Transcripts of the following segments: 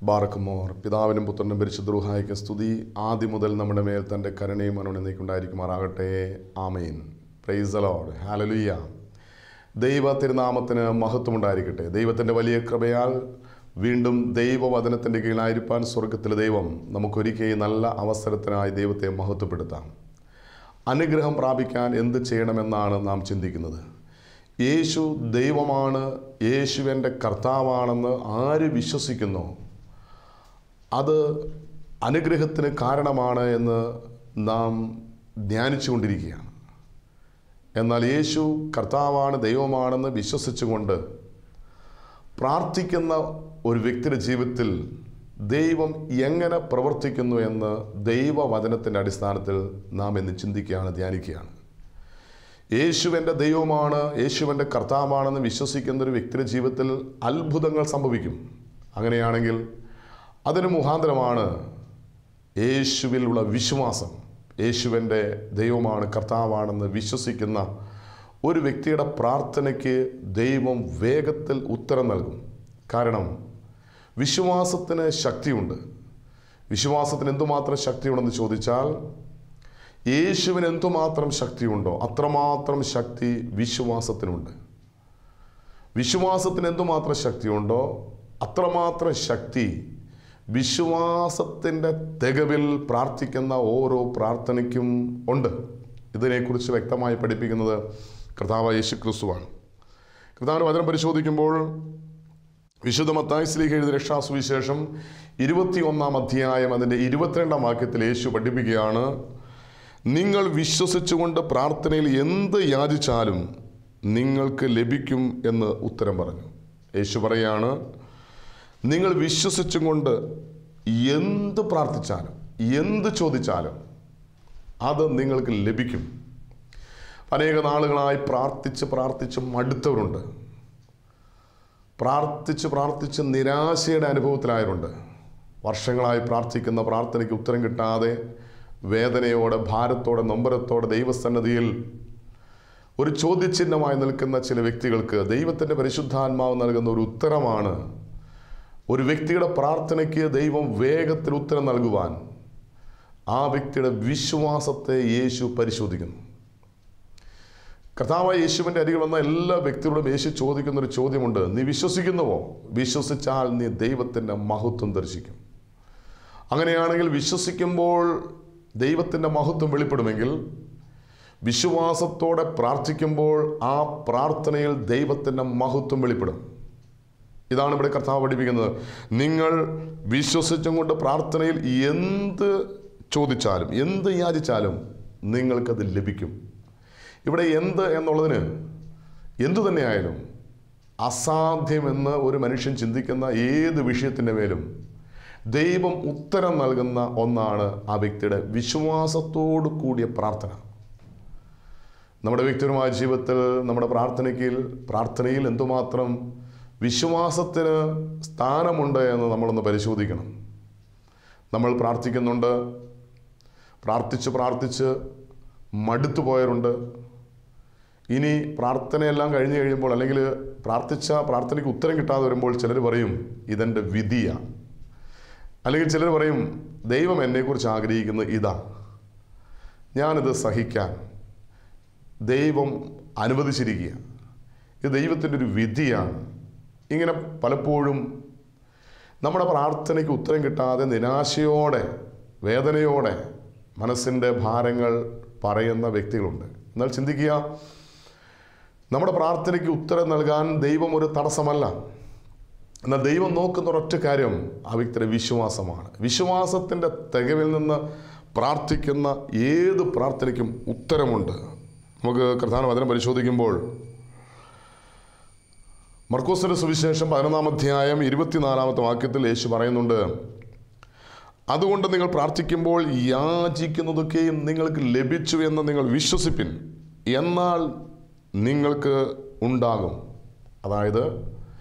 ബാറക്കുമോർ. പിതാവിനും പുത്രനും പരിശുദ്ധ റൂഹായിക്ക് സ്തുതി. ആദ്യം മുതൽ നമ്മുടെ മേൽ തൻ്റെ കരുണയും അനുനയിക്കുണ്ടായിരിക്കുമാറാകട്ടെ. ആമേൻ. Praise the Lord. ഹല്ലേലൂയ. ദൈവ തിരുനാമത്തിന് മഹത്വമുണ്ടായിരിക്കട്ടെ. ദൈവത്തിൻ്റെ വലിയ കൃപയാൽ വീണ്ടും ദൈവവചനത്തിൻ്റെ കീഴിലായിരിക്കാൻ സ്വർഗത്തിലെ ദൈവം നമുക്കൊരിക്കൽ നല്ല അവസരത്തിനായി ദൈവത്തെ മഹത്വപ്പെടുത്താം. അനുഗ്രഹം പ്രാപിക്കാൻ എന്ത് ചെയ്യണമെന്നാണ് നാം ചിന്തിക്കുന്നത്. യേശു ദൈവമാണ്, യേശുവിൻ്റെ കർത്താവാണെന്ന് ആര് വിശ്വസിക്കുന്നു അത് അനുഗ്രഹത്തിന് കാരണമാണ് എന്ന് നാം ധ്യാനിച്ചുകൊണ്ടിരിക്കുകയാണ്. എന്നാൽ യേശു കർത്താവാണ്, ദൈവമാണെന്ന് വിശ്വസിച്ചുകൊണ്ട് പ്രാർത്ഥിക്കുന്ന ഒരു വ്യക്തിയുടെ ജീവിതത്തിൽ ദൈവം എങ്ങനെ പ്രവർത്തിക്കുന്നു എന്ന് ദൈവവചനത്തിൻ്റെ അടിസ്ഥാനത്തിൽ നാം ഇന്ന് ചിന്തിക്കുകയാണ്, ധ്യാനിക്കുകയാണ്. യേശുവിൻ്റെ ദൈവമാണ്, യേശുവിൻ്റെ കർത്താവാണെന്ന് വിശ്വസിക്കുന്ന ഒരു വ്യക്തിയുടെ ജീവിതത്തിൽ അത്ഭുതങ്ങൾ സംഭവിക്കും. അങ്ങനെയാണെങ്കിൽ അതിന് മുഖാന്തരമാണ് യേശുവിലുള്ള വിശ്വാസം. യേശുവിൻ്റെ ദൈവമാണ്, കർത്താവാണെന്ന് വിശ്വസിക്കുന്ന ഒരു വ്യക്തിയുടെ പ്രാർത്ഥനയ്ക്ക് ദൈവം വേഗത്തിൽ ഉത്തരം നൽകും. കാരണം വിശ്വാസത്തിന് ശക്തിയുണ്ട്. വിശ്വാസത്തിന് എന്തുമാത്രം ശക്തിയുണ്ടെന്ന് ചോദിച്ചാൽ, യേശുവിന് എന്തുമാത്രം ശക്തിയുണ്ടോ അത്രമാത്രം ശക്തി വിശ്വാസത്തിനുണ്ട്. വിശ്വാസത്തിന് എന്തുമാത്രം ശക്തിയുണ്ടോ അത്രമാത്രം ശക്തി വിശ്വാസത്തിൻ്റെ തികവിൽ പ്രാർത്ഥിക്കുന്ന ഓരോ പ്രാർത്ഥനയ്ക്കും ഉണ്ട്. ഇതിനെക്കുറിച്ച് വ്യക്തമായി പഠിപ്പിക്കുന്നത് കർത്താവായ യേശു ക്രിസ്തുവാണ്. കർത്താവിൻ്റെ വചനം പരിശോധിക്കുമ്പോൾ വിശുദ്ധ മത്തായി ശ്ലീഹ എഴുതിയ രക്ഷാസുവിശേഷം 21-ാം അധ്യായം അതിൻ്റെ 22-ാം വാക്യത്തിൽ യേശു പഠിപ്പിക്കുകയാണ്, നിങ്ങൾ വിശ്വസിച്ചുകൊണ്ട് പ്രാർത്ഥനയിൽ എന്ത് യാചിച്ചാലും നിങ്ങൾക്ക് ലഭിക്കും എന്ന് ഉത്തരം പറഞ്ഞു. യേശു പറയാണ്, നിങ്ങൾ വിശ്വസിച്ചും കൊണ്ട് എന്ത് പ്രാർത്ഥിച്ചാലും എന്ത് ചോദിച്ചാലും അത് നിങ്ങൾക്ക് ലഭിക്കും. അനേക നാളുകളായി പ്രാർത്ഥിച്ച് മടുത്തവരുണ്ട്. പ്രാർത്ഥിച്ച് നിരാശയുടെ അനുഭവത്തിലായവരുണ്ട്. വർഷങ്ങളായി പ്രാർത്ഥിക്കുന്ന പ്രാർത്ഥനയ്ക്ക് ഉത്തരം കിട്ടാതെ വേദനയോടെ, ഭാരത്തോടെ, നൊമ്പരത്തോടെ ദൈവസന്നിധിയിൽ ഒരു ചോദ്യചിഹ്നമായി നിൽക്കുന്ന ചില വ്യക്തികൾക്ക് ദൈവത്തിൻ്റെ പരിശുദ്ധാത്മാവ് നൽകുന്ന ഒരു ഉത്തരമാണ്, ഒരു വ്യക്തിയുടെ പ്രാർത്ഥനയ്ക്ക് ദൈവം വേഗത്തിൽ ഉത്തരം നൽകുവാൻ ആ വ്യക്തിയുടെ വിശ്വാസത്തെ യേശു പരിശോധിക്കുന്നു. കർത്താവായ യേശുവിൻ്റെ അരികിൽ വന്ന എല്ലാ വ്യക്തികളോടും യേശു ചോദിക്കുന്നൊരു ചോദ്യമുണ്ട്, നീ വിശ്വസിക്കുന്നുവോ? വിശ്വസിച്ചാൽ നീ ദൈവത്തിൻ്റെ മഹത്വം ദർശിക്കും. അങ്ങനെയാണെങ്കിൽ വിശ്വസിക്കുമ്പോൾ ദൈവത്തിൻ്റെ മഹത്വം വെളിപ്പെടുമെങ്കിൽ, വിശ്വാസത്തോടെ പ്രാർത്ഥിക്കുമ്പോൾ ആ പ്രാർത്ഥനയിൽ ദൈവത്തിൻ്റെ മഹത്വം വെളിപ്പെടും. ഇതാണ് ഇവിടെ കർത്താവ് പഠിപ്പിക്കുന്നത്. നിങ്ങൾ വിശ്വസിച്ചും കൊണ്ട് പ്രാർത്ഥനയിൽ എന്ത് ചോദിച്ചാലും എന്ത് യാചിച്ചാലും നിങ്ങൾക്കത് ലഭിക്കും. ഇവിടെ എന്ത് എന്നുള്ളതിന് എന്തു തന്നെയായാലും അസാധ്യമെന്ന് ഒരു മനുഷ്യൻ ചിന്തിക്കുന്ന ഏത് വിഷയത്തിൻ്റെ മേലും ദൈവം ഉത്തരം നൽകുന്ന ഒന്നാണ് ആ വ്യക്തിയുടെ വിശ്വാസത്തോടു കൂടിയ പ്രാർത്ഥന. നമ്മുടെ വ്യക്തിപരമായ ജീവിതത്തിൽ നമ്മുടെ പ്രാർത്ഥനയിൽ എന്തുമാത്രം വിശ്വാസത്തിന് സ്ഥാനമുണ്ട് എന്ന് നമ്മളൊന്ന് പരിശോധിക്കണം. നമ്മൾ പ്രാർത്ഥിക്കുന്നുണ്ട്, പ്രാർത്ഥിച്ച് മടുത്തു പോയവരുണ്ട്. ഇനി പ്രാർത്ഥനയെല്ലാം കഴിഞ്ഞ് കഴിയുമ്പോൾ, അല്ലെങ്കിൽ പ്രാർത്ഥനയ്ക്ക് ഉത്തരം കിട്ടാതെ വരുമ്പോൾ ചിലർ പറയും ഇതെൻ്റെ വിധിയാണ്. അല്ലെങ്കിൽ ചിലർ പറയും ദൈവം എന്നെക്കുറിച്ച് ആഗ്രഹിക്കുന്നത് ഇതാ, ഞാനിത് സഹിക്കാൻ ദൈവം അനുവദിച്ചിരിക്കുക, ഇത് ദൈവത്തിൻ്റെ ഒരു വിധിയാണ്. ഇങ്ങനെ പലപ്പോഴും നമ്മുടെ പ്രാർത്ഥനയ്ക്ക് ഉത്തരം കിട്ടാതെ നിരാശയോടെ, വേദനയോടെ മനസ്സിൻ്റെ ഭാരങ്ങൾ പറയുന്ന വ്യക്തികളുണ്ട്. എന്നാൽ ചിന്തിക്കുക, നമ്മുടെ പ്രാർത്ഥനയ്ക്ക് ഉത്തരം നൽകാൻ ദൈവം ഒരു തടസ്സമല്ല. എന്നാൽ ദൈവം നോക്കുന്ന ഒരൊറ്റ കാര്യം ആ വ്യക്തിയുടെ വിശ്വാസമാണ്. വിശ്വാസത്തിൻ്റെ തികവിൽ നിന്ന് പ്രാർത്ഥിക്കുന്ന ഏത് പ്രാർത്ഥനയ്ക്കും ഉത്തരമുണ്ട്. നമുക്ക് കർത്താവിന്റെ വചനം പരിശോധിക്കുമ്പോൾ മർക്കോസിന്റെ സുവിശേഷം 11-ാം അധ്യായം 24-ാമത്തെ വാക്യത്തിൽ യേശു പറയുന്നുണ്ട്, അതുകൊണ്ട് നിങ്ങൾ പ്രാർത്ഥിക്കുമ്പോൾ യാചിക്കുന്നതൊക്കെയും നിങ്ങൾക്ക് ലഭിച്ചു എന്ന് നിങ്ങൾ വിശ്വസിപ്പിൻ, എന്നാൽ നിങ്ങൾക്ക് ഉണ്ടാകും. അതായത്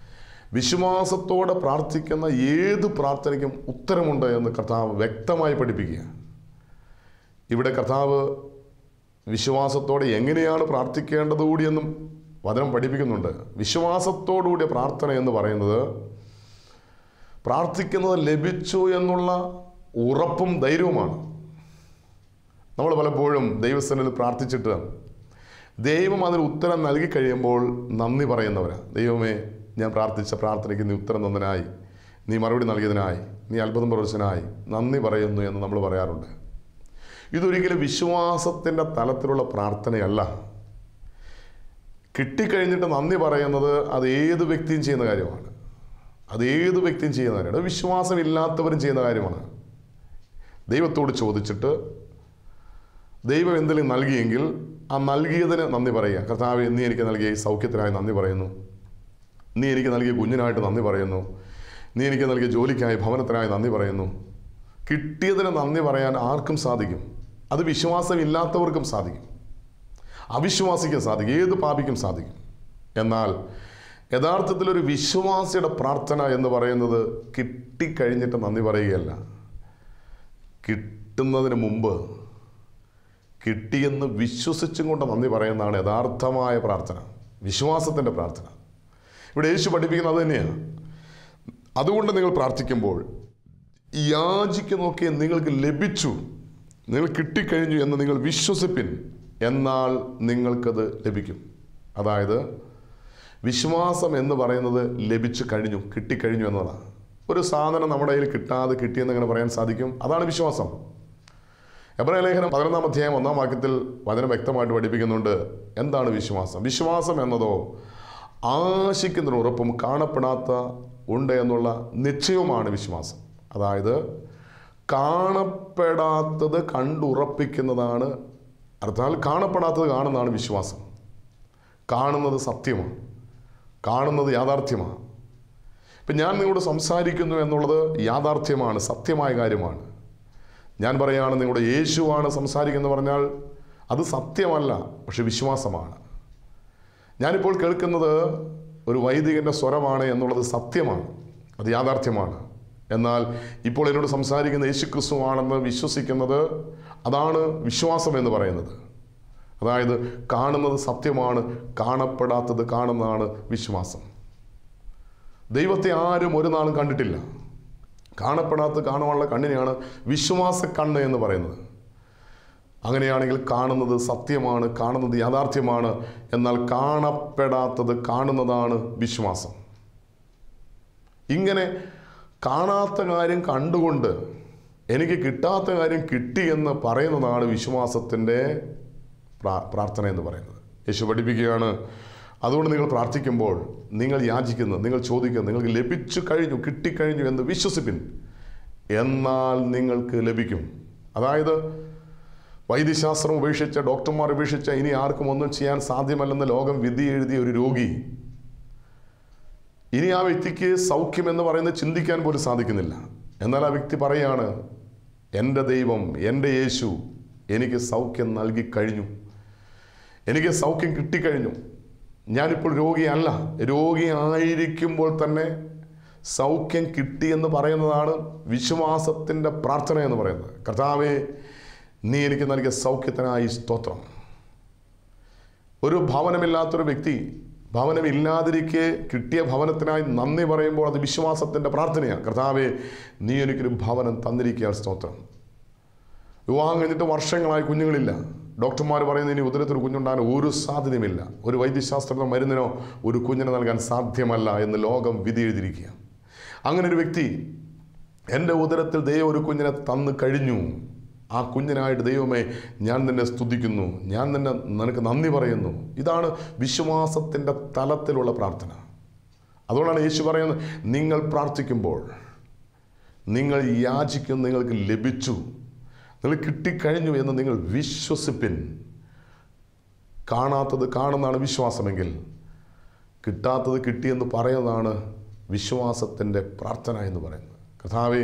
വിശ്വാസത്തോടെ പ്രാർത്ഥിക്കുന്ന ഏത് പ്രാർത്ഥനയ്ക്കും ഉത്തരമുണ്ട് എന്ന് കർത്താവ് വ്യക്തമായി പഠിപ്പിക്കുക. ഇവിടെ കർത്താവ് വിശ്വാസത്തോടെ എങ്ങനെയാണ് പ്രാർത്ഥിക്കേണ്ടത് കൂടിയെന്നും വചനം പഠിപ്പിക്കുന്നുണ്ട്. വിശ്വാസത്തോടുകൂടിയ പ്രാർത്ഥന എന്ന് പറയുന്നത് പ്രാർത്ഥിക്കുന്നത് ലഭിച്ചു എന്നുള്ള ഉറപ്പും ധൈര്യവുമാണ്. നമ്മൾ പലപ്പോഴും ദൈവസന്നിധിയിൽ പ്രാർത്ഥിച്ചിട്ട് ദൈവം അതിന് ഉത്തരം നൽകി കഴിയുമ്പോൾ നന്ദി പറയുന്നവരാണ്. ദൈവമേ, ഞാൻ പ്രാർത്ഥിച്ച പ്രാർത്ഥനയ്ക്ക് നീ ഉത്തരം തന്നതിനായി, നീ മറുപടി നൽകിയതിനായി, നീ അത്ഭുതം പ്രവർത്തിച്ചതിനായി നന്ദി പറയുന്നു എന്ന് നമ്മൾ പറയാറുണ്ട്. ഇതൊരിക്കലും വിശ്വാസത്തിൻ്റെ തലത്തിലുള്ള പ്രാർത്ഥനയല്ല. കിട്ടിക്കഴിഞ്ഞിട്ട് നന്ദി പറയുന്നത് അത് ഏത് വ്യക്തിയും ചെയ്യുന്ന കാര്യമാണ്. അത് വിശ്വാസമില്ലാത്തവരും ചെയ്യുന്ന കാര്യമാണ്. ദൈവത്തോട് ചോദിച്ചിട്ട് ദൈവം എന്തെങ്കിലും നൽകിയെങ്കിൽ ആ നൽകിയതിന് നന്ദി പറയുക. കർത്താവേ, നീ എനിക്ക് നൽകിയ ഈ സൗഖ്യത്തിനായി നന്ദി പറയുന്നു, നീ എനിക്ക് നൽകിയ കുഞ്ഞിനായിട്ട് നന്ദി പറയുന്നു, നീ എനിക്ക് നൽകിയ ജോലിക്കായി ഭവനത്തിനായി നന്ദി പറയുന്നു. കിട്ടിയതിന് നന്ദി പറയാൻ ആർക്കും സാധിക്കും. അത് വിശ്വാസമില്ലാത്തവർക്കും സാധിക്കും, അവിശ്വാസിക്കും സാധിക്കും, ഏത് പാപിക്കും സാധിക്കും. എന്നാൽ യഥാർത്ഥത്തിലൊരു വിശ്വാസിയുടെ പ്രാർത്ഥന എന്ന് പറയുന്നത് കിട്ടിക്കഴിഞ്ഞിട്ട് നന്ദി പറയുകയല്ല, കിട്ടുന്നതിന് മുമ്പ് കിട്ടിയെന്ന് വിശ്വസിച്ചും കൊണ്ട് നന്ദി പറയുന്നതാണ് യഥാർത്ഥമായ പ്രാർത്ഥന, വിശ്വാസത്തിൻ്റെ പ്രാർത്ഥന. ഇവിടെ യേശു പഠിപ്പിക്കുന്നത് അത് തന്നെയാണ്. അതുകൊണ്ട് നിങ്ങൾ പ്രാർത്ഥിക്കുമ്പോൾ യാചിക്കുന്നതൊക്കെ നിങ്ങൾക്ക് ലഭിച്ചു, നിങ്ങൾ കിട്ടിക്കഴിഞ്ഞു എന്ന് നിങ്ങൾ വിശ്വസിപ്പിൻ, എന്നാൽ നിങ്ങൾക്കത് ലഭിക്കും. അതായത് വിശ്വാസം എന്ന് പറയുന്നത് ലഭിച്ചു കഴിഞ്ഞു, കിട്ടിക്കഴിഞ്ഞു എന്നതാണ്. ഒരു സാധനം നമ്മുടെ കയ്യിൽ കിട്ടാതെ കിട്ടിയെന്ന് എങ്ങനെ പറയാൻ സാധിക്കും? അതാണ് വിശ്വാസം. എബ്രായ ലേഖനം 11-ാം അധ്യായം 1-ാം വാക്യത്തിൽ വചനം വ്യക്തമായിട്ട് പഠിപ്പിക്കുന്നുണ്ട് എന്താണ് വിശ്വാസം. വിശ്വാസം എന്നതോ ആശിക്കുന്നതിന് ഉറപ്പും കാണപ്പെടാത്ത ഉണ്ട് എന്നുള്ള നിശ്ചയവുമാണ് വിശ്വാസം. അതായത് കാണപ്പെടാത്തത് കണ്ടുറപ്പിക്കുന്നതാണ്, അർത്ഥാൽ കാണപ്പെടാത്തത് കാണുന്നതാണ് വിശ്വാസം. കാണുന്നത് സത്യമാണ്, കാണുന്നത് യാഥാർത്ഥ്യമാണ്. ഇപ്പം ഞാൻ നിങ്ങളോട് സംസാരിക്കുന്നു എന്നുള്ളത് യാഥാർത്ഥ്യമാണ്, സത്യമായ കാര്യമാണ്. ഞാൻ പറയുകയാണ് നിങ്ങളുടെ യേശുവാണ് സംസാരിക്കുന്നത് പറഞ്ഞാൽ അത് സത്യമല്ല, പക്ഷെ വിശ്വാസമാണ്. ഞാനിപ്പോൾ കേൾക്കുന്നത് ഒരു വൈദികൻ്റെ സ്വരമാണ് എന്നുള്ളത് സത്യമാണ്, അത് യാഥാർത്ഥ്യമാണ്. എന്നാൽ ഇപ്പോൾ എന്നോട് സംസാരിക്കുന്ന യേശു ക്രിസ്തുവാണെന്ന് വിശ്വസിക്കുന്നത്, അതാണ് വിശ്വാസം എന്ന് പറയുന്നത്. അതായത് കാണുന്നത് സത്യമാണ്, കാണപ്പെടാത്തത് കാണുന്നതാണ് വിശ്വാസം. ദൈവത്തെ ആരും ഒരു നാളും കണ്ടിട്ടില്ല. കാണപ്പെടാത്തത് കാണുവാനുള്ള കണ്ണിനെയാണ് വിശ്വാസ കണ്ണ് എന്ന് പറയുന്നത്. അങ്ങനെയാണെങ്കിൽ കാണുന്നത് സത്യമാണ്, കാണുന്നത് യാഥാർത്ഥ്യമാണ്, എന്നാൽ കാണപ്പെടാത്തത് കാണുന്നതാണ് വിശ്വാസം. ഇങ്ങനെ കാണാത്ത കാര്യം കണ്ടുകൊണ്ട് എനിക്ക് കിട്ടാത്ത കാര്യം കിട്ടിയെന്ന് പറയുന്നതാണ് വിശ്വാസത്തിൻ്റെ പ്രാർത്ഥന എന്ന് പറയുന്നത്. യേശു പഠിപ്പിക്കുകയാണ്, അതുകൊണ്ട് നിങ്ങൾ പ്രാർത്ഥിക്കുമ്പോൾ നിങ്ങൾ യാചിക്കുന്നത്, നിങ്ങൾ ചോദിക്കുന്നത് നിങ്ങൾക്ക് ലഭിച്ചു കഴിഞ്ഞു, കിട്ടിക്കഴിഞ്ഞു എന്ന് വിശ്വസിപ്പിൻ, എന്നാൽ നിങ്ങൾക്ക് ലഭിക്കും. അതായത് വൈദ്യശാസ്ത്രം ഉപേക്ഷിച്ച, ഡോക്ടർമാർ ഉപേക്ഷിച്ച, ഇനി ആർക്കും ഒന്നും ചെയ്യാൻ സാധ്യമല്ലെന്ന് ലോകം വിധി എഴുതിയ ഒരു രോഗി, ഇനി ആ വ്യക്തിക്ക് സൗഖ്യം എന്ന് പറയുന്നത് ചിന്തിക്കാൻ പോലും സാധിക്കുന്നില്ല. എന്നാൽ ആ വ്യക്തി പറയുകയാണ്, എൻ്റെ ദൈവം, എൻ്റെ യേശു എനിക്ക് സൗഖ്യം നൽകി കഴിഞ്ഞു, എനിക്ക് സൗഖ്യം കിട്ടിക്കഴിഞ്ഞു, ഞാനിപ്പോൾ രോഗിയല്ല, രോഗിയായിരിക്കുമ്പോൾ തന്നെ സൗഖ്യം കിട്ടിയെന്ന് പറയുന്നതാണ് വിശ്വാസത്തിൻ്റെ പ്രാർത്ഥന എന്ന് പറയുന്നത്. കർത്താവേ, നീ എനിക്ക് നൽകിയ സൗഖ്യത്തിനായി സ്തോത്രം. ഒരു ഭവനമില്ലാത്തൊരു വ്യക്തി ഭവനമില്ലാതിരിക്കെ കിട്ടിയ ഭവനത്തിനായി നന്ദി പറയുമ്പോൾ അത് വിശ്വാസത്തിൻ്റെ പ്രാർത്ഥനയാണ്. കർത്താവേ, നീ എനിക്കൊരു ഭവനം തന്നിരിക്കുക, സ്തോത്രം. വിവാഹം കഴിഞ്ഞിട്ട് വർഷങ്ങളായി കുഞ്ഞുങ്ങളില്ല, ഡോക്ടർമാർ പറയുന്നത് ഇനി ഉദരത്തിൽ കുഞ്ഞുണ്ടാകാൻ ഒരു സാധ്യതയുമില്ല, ഒരു വൈദ്യശാസ്ത്രത്തിനോ മരുന്നിനോ ഒരു കുഞ്ഞിനെ നൽകാൻ സാധ്യമല്ല എന്ന് ലോകം വിധി എഴുതിയിരിക്കുക. അങ്ങനെ ഒരു വ്യക്തി, എൻ്റെ ഉദരത്തിൽ ദൈവം ഒരു കുഞ്ഞിനെ തന്നു കഴിഞ്ഞു, ആ കുഞ്ഞിനായിട്ട് ദൈവമേ ഞാൻ നിന്നെ സ്തുതിക്കുന്നു, ഞാൻ നിനക്ക് നന്ദി പറയുന്നു. ഇതാണ് വിശ്വാസത്തിൻ്റെ തലത്തിലുള്ള പ്രാർത്ഥന. അതുകൊണ്ടാണ് യേശു പറയുന്നത്, നിങ്ങൾ പ്രാർത്ഥിക്കുമ്പോൾ നിങ്ങൾ യാചിക്കും, നിങ്ങൾക്ക് ലഭിച്ചു, നിങ്ങൾ കിട്ടിക്കഴിഞ്ഞു എന്ന് നിങ്ങൾ വിശ്വസിപ്പിൻ. കാണാത്തത് കാണുന്നതാണ് വിശ്വാസമെങ്കിൽ കിട്ടാത്തത് കിട്ടിയെന്ന് പറയുന്നതാണ് വിശ്വാസത്തിൻ്റെ പ്രാർത്ഥന എന്ന് പറയുന്നത്. കർത്താവേ,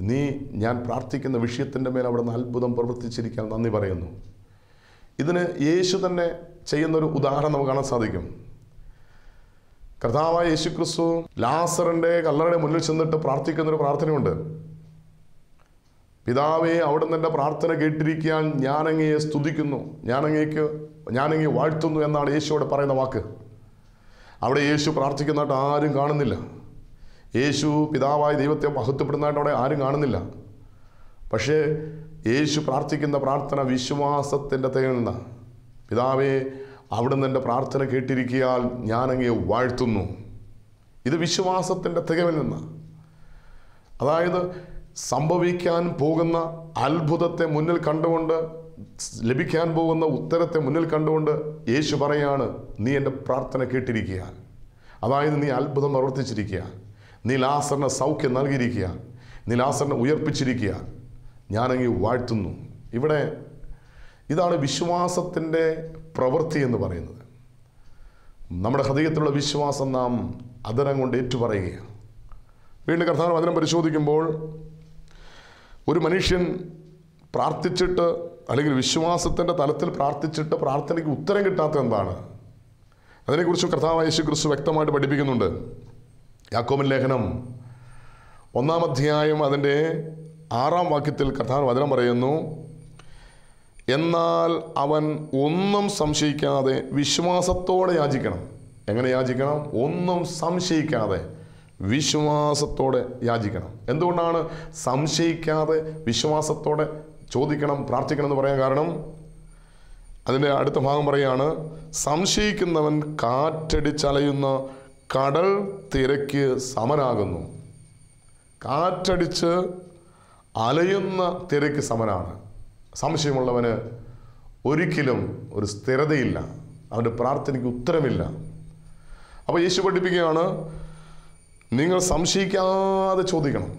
നീ ഞാൻ പ്രാർത്ഥിക്കുന്ന വിഷയത്തിൻ്റെ മേൽ അവിടെ നിന്ന് അത്ഭുതം പ്രവർത്തിച്ചിരിക്കാൻ നന്ദി പറയുന്നു. ഇതിന് യേശു തന്നെ ചെയ്യുന്നൊരു ഉദാഹരണം നമുക്ക് കാണാൻ സാധിക്കും. കർത്താവായ യേശു ക്രിസ്തു ലാസറിൻ്റെ കല്ലറയുടെ മുന്നിൽ ചെന്നിട്ട് പ്രാർത്ഥിക്കുന്നൊരു പ്രാർത്ഥനയുണ്ട്. പിതാവേ, അവിടുന്ന് എൻ്റെ പ്രാർത്ഥന കേട്ടിരിക്കാൻ ഞാനങ്ങയെ സ്തുതിക്കുന്നു, ഞാനങ്ങയെ വാഴ്ത്തുന്നു എന്നാണ് യേശുവോട് പറയുന്ന വാക്ക്. അവിടെ യേശു പ്രാർത്ഥിക്കുന്നതായിട്ട് ആരും കാണുന്നില്ല. യേശു പിതാവായ ദൈവത്തെ മഹത്വപ്പെടുന്നതായിട്ട് അവിടെ ആരും കാണുന്നില്ല. പക്ഷേ യേശു പ്രാർത്ഥിക്കുന്ന പ്രാർത്ഥന വിശ്വാസത്തിൻ്റെ തികയിൽ നിന്നാണ്. പിതാവേ, അവിടുന്ന് എൻ്റെ പ്രാർത്ഥന കേട്ടിരിക്കിയാൽ ഞാനങ്ങയെ വാഴ്ത്തുന്നു. ഇത് വിശ്വാസത്തിൻ്റെ തികവിൽ നിന്നാണ്. അതായത് സംഭവിക്കാൻ പോകുന്ന അത്ഭുതത്തെ മുന്നിൽ കണ്ടുകൊണ്ട്, ലഭിക്കാൻ പോകുന്ന ഉത്തരത്തെ മുന്നിൽ കണ്ടുകൊണ്ട് യേശു പറയാണ്, നീ എൻ്റെ പ്രാർത്ഥന കേട്ടിരിക്കുക. അതായത് നീ അത്ഭുതം പ്രവർത്തിച്ചിരിക്കുക, നീ ലാസറിന് സൗഖ്യം നൽകിയിരിക്കുക, നീ ലാസറിനെ ഉയർപ്പിച്ചിരിക്കുക, ഞാനങ്ങ് വാഴ്ത്തുന്നു. ഇവിടെ ഇതാണ് വിശ്വാസത്തിൻ്റെ പ്രവൃത്തി എന്ന് പറയുന്നത്. നമ്മുടെ ഹൃദയത്തിലുള്ള വിശ്വാസം നാം അധരം കൊണ്ട് ഏറ്റുപറയുകയാണ്. വീണ്ടും കർത്താവ് വചനം പരിശോധിക്കുമ്പോൾ ഒരു മനുഷ്യൻ പ്രാർത്ഥിച്ചിട്ട്, അല്ലെങ്കിൽ വിശ്വാസത്തിൻ്റെ തലത്തിൽ പ്രാർത്ഥിച്ചിട്ട് പ്രാർത്ഥനയ്ക്ക് ഉത്തരം കിട്ടാത്തത് എന്താണ്? അതിനെക്കുറിച്ച് കർത്താവായ യേശു ക്രിസ്തു വ്യക്തമായിട്ട് പഠിപ്പിക്കുന്നുണ്ട്. യാക്കോബിൻ ലേഖനം 1-ാം അധ്യായം അതിൻ്റെ 6-ാം വാക്യത്തിൽ കർത്താവ് വചനം പറയുന്നു, എന്നാൽ അവൻ ഒന്നും സംശയിക്കാതെ വിശ്വാസത്തോടെ യാചിക്കണം. എങ്ങനെ യാചിക്കണം? ഒന്നും സംശയിക്കാതെ വിശ്വാസത്തോടെ യാചിക്കണം. എന്തുകൊണ്ടാണ് സംശയിക്കാതെ വിശ്വാസത്തോടെ ചോദിക്കണം, പ്രാർത്ഥിക്കണം എന്ന് പറയാൻ കാരണം? അതിൻ്റെ അടുത്ത ഭാഗം പറയുകയാണ്, സംശയിക്കുന്നവൻ കാറ്റടിച്ചലയുന്ന കടൽ തിരക്ക് സമനാകുന്നു. കാറ്റടിച്ച് അലയുന്ന തിരക്ക് സമനാണ്. സംശയമുള്ളവന് ഒരിക്കലും ഒരു സ്ഥിരതയില്ല, അവൻ്റെ പ്രാർത്ഥനയ്ക്ക് ഉത്തരമില്ല. അപ്പോൾ യേശു പഠിപ്പിക്കുകയാണ്, നിങ്ങൾ സംശയിക്കാതെ ചോദിക്കണം.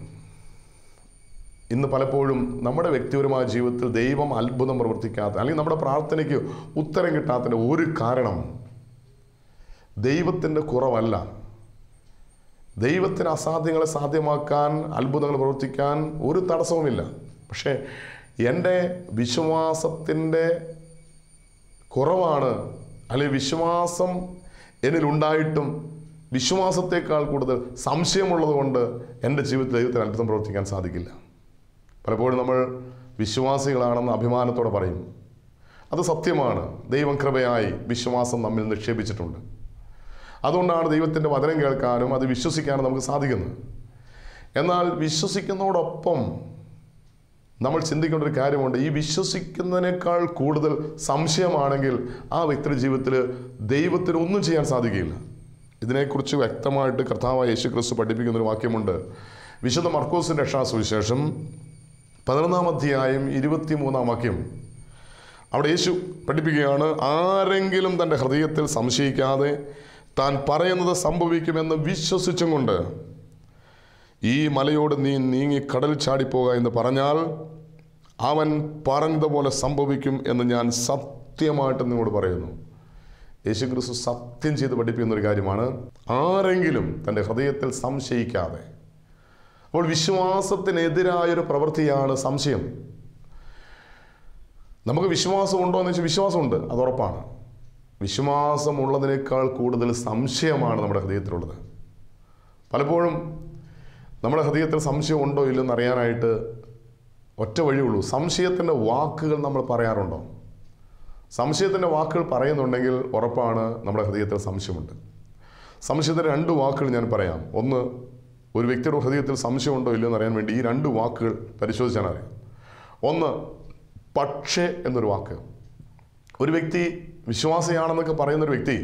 ഇന്ന് പലപ്പോഴും നമ്മുടെ വ്യക്തിപരമായ ജീവിതത്തിൽ ദൈവം അത്ഭുതം പ്രവർത്തിക്കാത്ത, അല്ലെങ്കിൽ നമ്മുടെ പ്രാർത്ഥനയ്ക്ക് ഉത്തരം കിട്ടാത്തതിൻ്റെ ഒരു കാരണം ദൈവത്തിൻ്റെ കുറവല്ല. ദൈവത്തിന് അസാധ്യങ്ങളെ സാധ്യമാക്കാൻ, അത്ഭുതങ്ങൾ പ്രവർത്തിക്കാൻ ഒരു തടസ്സവുമില്ല. പക്ഷേ എൻ്റെ വിശ്വാസത്തിൻ്റെ കുറവാണ്, അല്ലെങ്കിൽ വിശ്വാസം എന്നിലുണ്ടായിട്ടും വിശ്വാസത്തേക്കാൾ കൂടുതൽ സംശയമുള്ളത് കൊണ്ട് എൻ്റെ ജീവിതത്തിൽ ദൈവത്തിന് അത്ഭുതം പ്രവർത്തിക്കാൻ സാധിക്കില്ല. പലപ്പോഴും നമ്മൾ വിശ്വാസികളാണെന്ന് അഭിമാനത്തോടെ പറയും. അത് സത്യമാണ്. ദൈവം കൃപയായി വിശ്വാസം നമ്മിൽ നിക്ഷേപിച്ചിട്ടുണ്ട്. അതുകൊണ്ടാണ് ദൈവത്തിൻ്റെ വചനം കേൾക്കാനും അത് വിശ്വസിക്കാനും നമുക്ക് സാധിക്കുന്നത്. എന്നാൽ വിശ്വസിക്കുന്നതോടൊപ്പം നമ്മൾ ചിന്തിക്കേണ്ട ഒരു കാര്യമുണ്ട്. ഈ വിശ്വസിക്കുന്നതിനേക്കാൾ കൂടുതൽ സംശയമാണെങ്കിൽ ആ വ്യക്തിയുടെ ജീവിതത്തിൽ ദൈവത്തിന് ഒന്നും ചെയ്യാൻ സാധിക്കില്ല. ഇതിനെക്കുറിച്ച് വ്യക്തമായിട്ട് കർത്താവായ യേശു ക്രിസ്തു പഠിപ്പിക്കുന്നൊരു വാക്യമുണ്ട്. വിശുദ്ധ മർക്കോസിൻ്റെ സുവിശേഷം 11-ാം അധ്യായം 23-ാം വാക്യം. അവിടെ യേശു പഠിപ്പിക്കുകയാണ്, ആരെങ്കിലും തൻ്റെ ഹൃദയത്തിൽ സംശയിക്കാതെ താൻ പറയുന്നത് സംഭവിക്കുമെന്ന് വിശ്വസിച്ചും കൊണ്ട് ഈ മലയോട് നീ നീങ്ങി കടൽ ചാടിപ്പോക എന്ന് പറഞ്ഞാൽ അവൻ പറഞ്ഞതുപോലെ സംഭവിക്കും എന്ന് ഞാൻ സത്യമായിട്ട് നിങ്ങളോട് പറയുന്നു. യേശു ക്രിസ്തു സത്യം ചെയ്ത് പഠിപ്പിക്കുന്ന ഒരു കാര്യമാണ്, ആരെങ്കിലും തൻ്റെ ഹൃദയത്തിൽ സംശയിക്കാതെ. അപ്പോൾ വിശ്വാസത്തിനെതിരായൊരു പ്രവൃത്തിയാണ് സംശയം. നമുക്ക് വിശ്വാസമുണ്ടോ എന്ന് വെച്ചാൽ വിശ്വാസമുണ്ട്, അത് ഉറപ്പാണ്. വിശ്വാസമുള്ളതിനേക്കാൾ കൂടുതൽ സംശയമാണ് നമ്മുടെ ഹൃദയത്തിലുള്ളത്. പലപ്പോഴും നമ്മുടെ ഹൃദയത്തിൽ സംശയം ഉണ്ടോ ഇല്ലെന്ന് അറിയാനായിട്ട് ഒറ്റ വഴിയുള്ളൂ, സംശയത്തിൻ്റെ വാക്കുകൾ നമ്മൾ പറയാറുണ്ടോ? സംശയത്തിൻ്റെ വാക്കുകൾ പറയുന്നുണ്ടെങ്കിൽ ഉറപ്പാണ് നമ്മുടെ ഹൃദയത്തിൽ സംശയമുണ്ട്. സംശയത്തിൻ്റെ 2 വാക്കുകൾ ഞാൻ പറയാം. ഒന്ന്, ഒരു വ്യക്തിയുടെ ഹൃദയത്തിൽ സംശയമുണ്ടോ ഇല്ലയോ എന്ന് അറിയാൻ വേണ്ടി ഈ 2 വാക്കുകൾ പരിശോധിച്ചാൽ അറിയാം. ഒന്ന്, പക്ഷേ എന്നൊരു വാക്ക്. ഒരു വ്യക്തി വിശ്വാസിയാണെന്നൊക്കെ പറയുന്നൊരു വ്യക്തി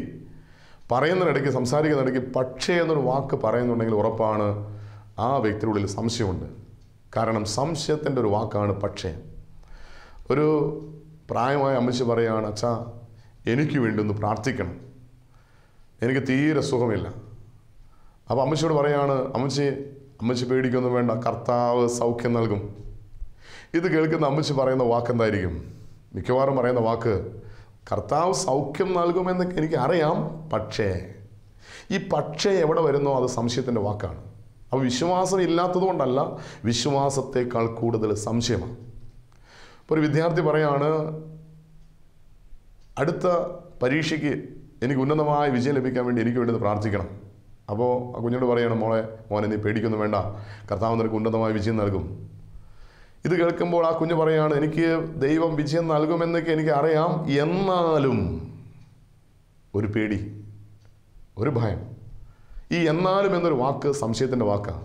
പറയുന്നതിനിടയ്ക്ക്, സംസാരിക്കുന്നിടയ്ക്ക് പക്ഷേ എന്നൊരു വാക്ക് പറയുന്നുണ്ടെങ്കിൽ ഉറപ്പാണ് ആ വ്യക്തിയുടെ ഉള്ളിൽ സംശയമുണ്ട്. കാരണം സംശയത്തിൻ്റെ ഒരു വാക്കാണ് പക്ഷേ. ഒരു പ്രായമായ അമ്മച്ചി പറയുകയാണ്, അച്ഛാ എനിക്ക് വേണ്ടി ഒന്ന് പ്രാർത്ഥിക്കണം, എനിക്ക് തീരെ സുഖമില്ല. അപ്പോൾ അമ്മച്ചിയോട് പറയുകയാണ്, അമ്മച്ചി പേടിക്കൊന്നും വേണ്ട, കർത്താവ് സൗഖ്യം നൽകും. ഇത് കേൾക്കുന്ന അമ്മച്ചി പറയുന്ന വാക്ക് എന്തായിരിക്കും? മിക്കവാറും പറയുന്ന വാക്ക്, കർത്താവ് സൗഖ്യം നൽകുമെന്ന് എനിക്ക് അറിയാം, പക്ഷേ. ഈ പക്ഷേ എവിടെ വരുന്നോ അത് സംശയത്തിൻ്റെ വാക്കാണ്. അപ്പോൾ വിശ്വാസം ഇല്ലാത്തതുകൊണ്ടല്ല, വിശ്വാസത്തേക്കാൾ കൂടുതൽ സംശയമാണ്. ഇപ്പോൾ ഒരു വിദ്യാർത്ഥി പറയാണ്, അടുത്ത പരീക്ഷയ്ക്ക് എനിക്ക് ഉന്നതമായ വിജയം ലഭിക്കാൻ വേണ്ടി എനിക്ക് വേണ്ടി പ്രാർത്ഥിക്കണം. അപ്പോൾ ആ കുഞ്ഞോട് പറയണം, മോനെ നീ പേടിക്കൊന്നും വേണ്ട, കർത്താവ് നിനക്ക് ഉന്നതമായ വിജയം നൽകും. ഇത് കേൾക്കുമ്പോൾ ആ കുഞ്ഞ് പറയാണ്, എനിക്ക് ദൈവം വിജയം നൽകുമെന്നൊക്കെ എനിക്ക് അറിയാം, എന്നാലും ഒരു പേടി, ഒരു ഭയം. ഈ എന്നാലും എന്നൊരു വാക്ക് സംശയത്തിൻ്റെ വാക്കാണ്.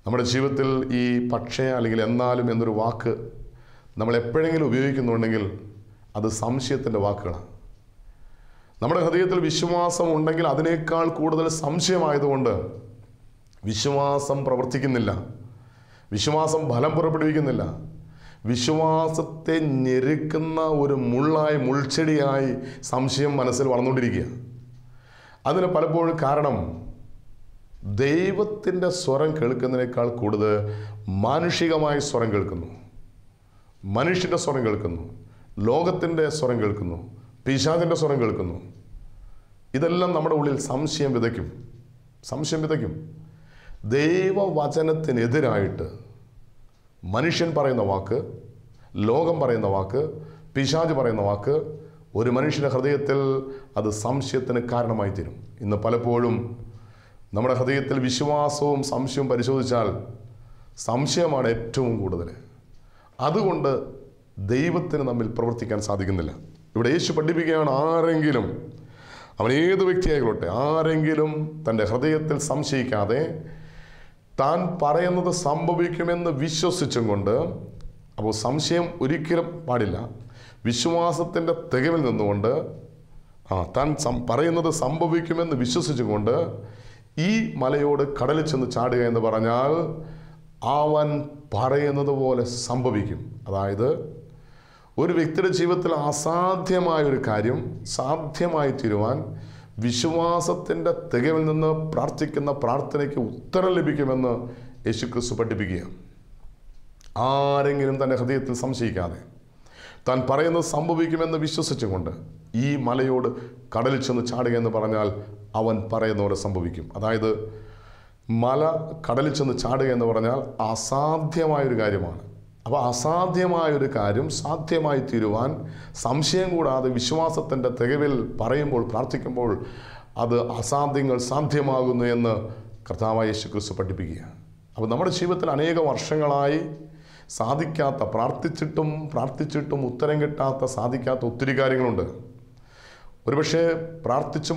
നമ്മുടെ ജീവിതത്തിൽ ഈ പക്ഷേ അല്ലെങ്കിൽ എന്നാലും എന്നൊരു വാക്ക് നമ്മൾ എപ്പോഴെങ്കിലും ഉപയോഗിക്കുന്നുണ്ടെങ്കിൽ അത് സംശയത്തിൻ്റെ വാക്കുകളാണ്. നമ്മുടെ ഹൃദയത്തിൽ വിശ്വാസം ഉണ്ടെങ്കിൽ അതിനേക്കാൾ കൂടുതൽ സംശയമായതുകൊണ്ട് വിശ്വാസം പ്രവർത്തിക്കുന്നില്ല, വിശ്വാസം ഫലം പുറപ്പെടുവിക്കുന്നില്ല. വിശ്വാസത്തെ ഞെരുക്കുന്ന ഒരു മുൾച്ചെടിയായി സംശയം മനസ്സിൽ വളർന്നുകൊണ്ടിരിക്കുക. അതിന് പലപ്പോഴും കാരണം ദൈവത്തിൻ്റെ സ്വരം കേൾക്കുന്നതിനേക്കാൾ കൂടുതൽ മാനുഷികമായ സ്വരം കേൾക്കുന്നു, മനുഷ്യൻ്റെ സ്വരം കേൾക്കുന്നു, ലോകത്തിൻ്റെ സ്വരം കേൾക്കുന്നു, പിശാചിൻ്റെ സ്വരം കേൾക്കുന്നു. ഇതെല്ലാം നമ്മുടെ ഉള്ളിൽ സംശയം വിതയ്ക്കും. ദൈവവചനത്തിനെതിരായിട്ട് മനുഷ്യൻ പറയുന്ന വാക്ക്, ലോകം പറയുന്ന വാക്ക്, പിശാച് പറയുന്ന വാക്ക് ഒരു മനുഷ്യൻ്റെ ഹൃദയത്തിൽ അത് സംശയത്തിന് കാരണമായി തീരും. ഇന്ന് പലപ്പോഴും നമ്മുടെ ഹൃദയത്തിൽ വിശ്വാസവും സംശയവും പരിശോധിച്ചാൽ സംശയമാണ് ഏറ്റവും കൂടുതൽ. അതുകൊണ്ട് ദൈവത്തിന് നമ്മിൽ പ്രവർത്തിക്കാൻ സാധിക്കുന്നില്ല. ഇവിടെ യേശു പഠിപ്പിക്കുകയാണ്, ആരെങ്കിലും, അവൻ ഏത് വ്യക്തിയായിക്കൊള്ളട്ടെ, ആരെങ്കിലും തൻ്റെ ഹൃദയത്തിൽ സംശയിക്കാതെ താൻ പറയുന്നത് സംഭവിക്കുമെന്ന് വിശ്വസിച്ചും കൊണ്ട്, അപ്പോൾ സംശയം ഒരിക്കലും പാടില്ല, വിശ്വാസത്തിൻ്റെ തികവിൽ നിന്നുകൊണ്ട് താൻ പറയുന്നത് സംഭവിക്കുമെന്ന് വിശ്വസിച്ചുകൊണ്ട് ഈ മലയോട് കടലിൽ ചെന്ന് ചാടുക എന്ന് പറഞ്ഞാൽ അവൻ പറയുന്നത് പോലെ സംഭവിക്കും. അതായത് ഒരു വ്യക്തിയുടെ ജീവിതത്തിൽ അസാധ്യമായൊരു കാര്യം സാധ്യമായി തീരുവാൻ വിശ്വാസത്തിൻ്റെ തികവിൽ നിന്ന് പ്രാർത്ഥിക്കുന്ന പ്രാർത്ഥനയ്ക്ക് ഉത്തരം ലഭിക്കുമെന്ന് യേശുക്രിസ്തു പഠിപ്പിക്കുക. ആരെങ്കിലും തൻ്റെ ഹൃദയത്തിൽ സംശയിക്കാതെ താൻ പറയുന്നത് സംഭവിക്കുമെന്ന് വിശ്വസിച്ചുകൊണ്ട് ഈ മലയോട് കടലിൽ ചെന്ന് ചാടുക എന്ന് പറഞ്ഞാൽ അവൻ പറയുന്ന പോലെ സംഭവിക്കും. അതായത് മല കടലിൽ ചെന്ന് ചാടുക എന്ന് പറഞ്ഞാൽ അസാധ്യമായൊരു കാര്യമാണ്. അപ്പോൾ അസാധ്യമായൊരു കാര്യം സാധ്യമായി തീരുവാൻ സംശയം കൂടാതെ വിശ്വാസത്തിൻ്റെ തികവിൽ പറയുമ്പോൾ, പ്രാർത്ഥിക്കുമ്പോൾ അത് അസാധ്യങ്ങൾ സാധ്യമാകുന്നു എന്ന് കർത്താവായ യേശുക്രിസ്തു പഠിപ്പിക്കുക. അപ്പോൾ നമ്മുടെ ജീവിതത്തിൽ അനേക വർഷങ്ങളായി സാധിക്കാത്ത, പ്രാർത്ഥിച്ചിട്ടും ഉത്തരം കിട്ടാത്ത, സാധിക്കാത്ത ഒത്തിരി കാര്യങ്ങളുണ്ട്. ഒരുപക്ഷെ പ്രാർത്ഥിച്ച്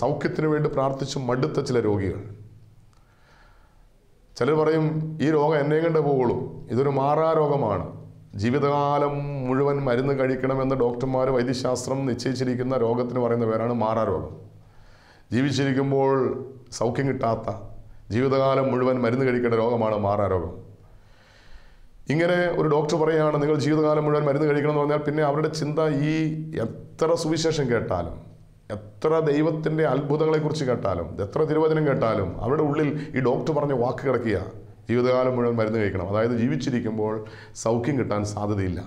സൗഖ്യത്തിന് വേണ്ടി പ്രാർത്ഥിച്ച് മടുത്ത ചില രോഗികൾ. ചിലർ പറയും, ഈ രോഗം എന്നെ കണ്ടേ പോവുള്ളൂ, ഇതൊരു മാറാരോഗമാണ്, ജീവിതകാലം മുഴുവൻ മരുന്ന് കഴിക്കണമെന്ന് ഡോക്ടർമാർ, വൈദ്യശാസ്ത്രം നിശ്ചയിച്ചിരിക്കുന്ന രോഗത്തിന് പറയുന്ന പേരാണ് മാറാരോഗം. ജീവിച്ചിരിക്കുമ്പോൾ സൗഖ്യം കിട്ടാത്ത, ജീവിതകാലം മുഴുവൻ മരുന്ന് കഴിക്കേണ്ട രോഗമാണ് മാറാരോഗം. ഇങ്ങനെ ഒരു ഡോക്ടർ പറയുകയാണ്, നിങ്ങൾ ജീവിതകാലം മുഴുവൻ മരുന്ന് കഴിക്കണം എന്ന് പറഞ്ഞാൽ പിന്നെ അവരുടെ ചിന്ത ഈ എത്ര സുവിശേഷം കേട്ടാലും, എത്ര ദൈവത്തിൻ്റെ അത്ഭുതങ്ങളെക്കുറിച്ച് കേട്ടാലും, എത്ര തിരുവചനം കേട്ടാലും അവരുടെ ഉള്ളിൽ ഈ ഡോക്ടർ പറഞ്ഞ വാക്ക് കിടക്കുക, ജീവിതകാലം മുഴുവൻ മരുന്ന് കഴിക്കണം. അതായത് ജീവിച്ചിരിക്കുമ്പോൾ സൗഖ്യം കിട്ടാൻ സാധ്യതയില്ല.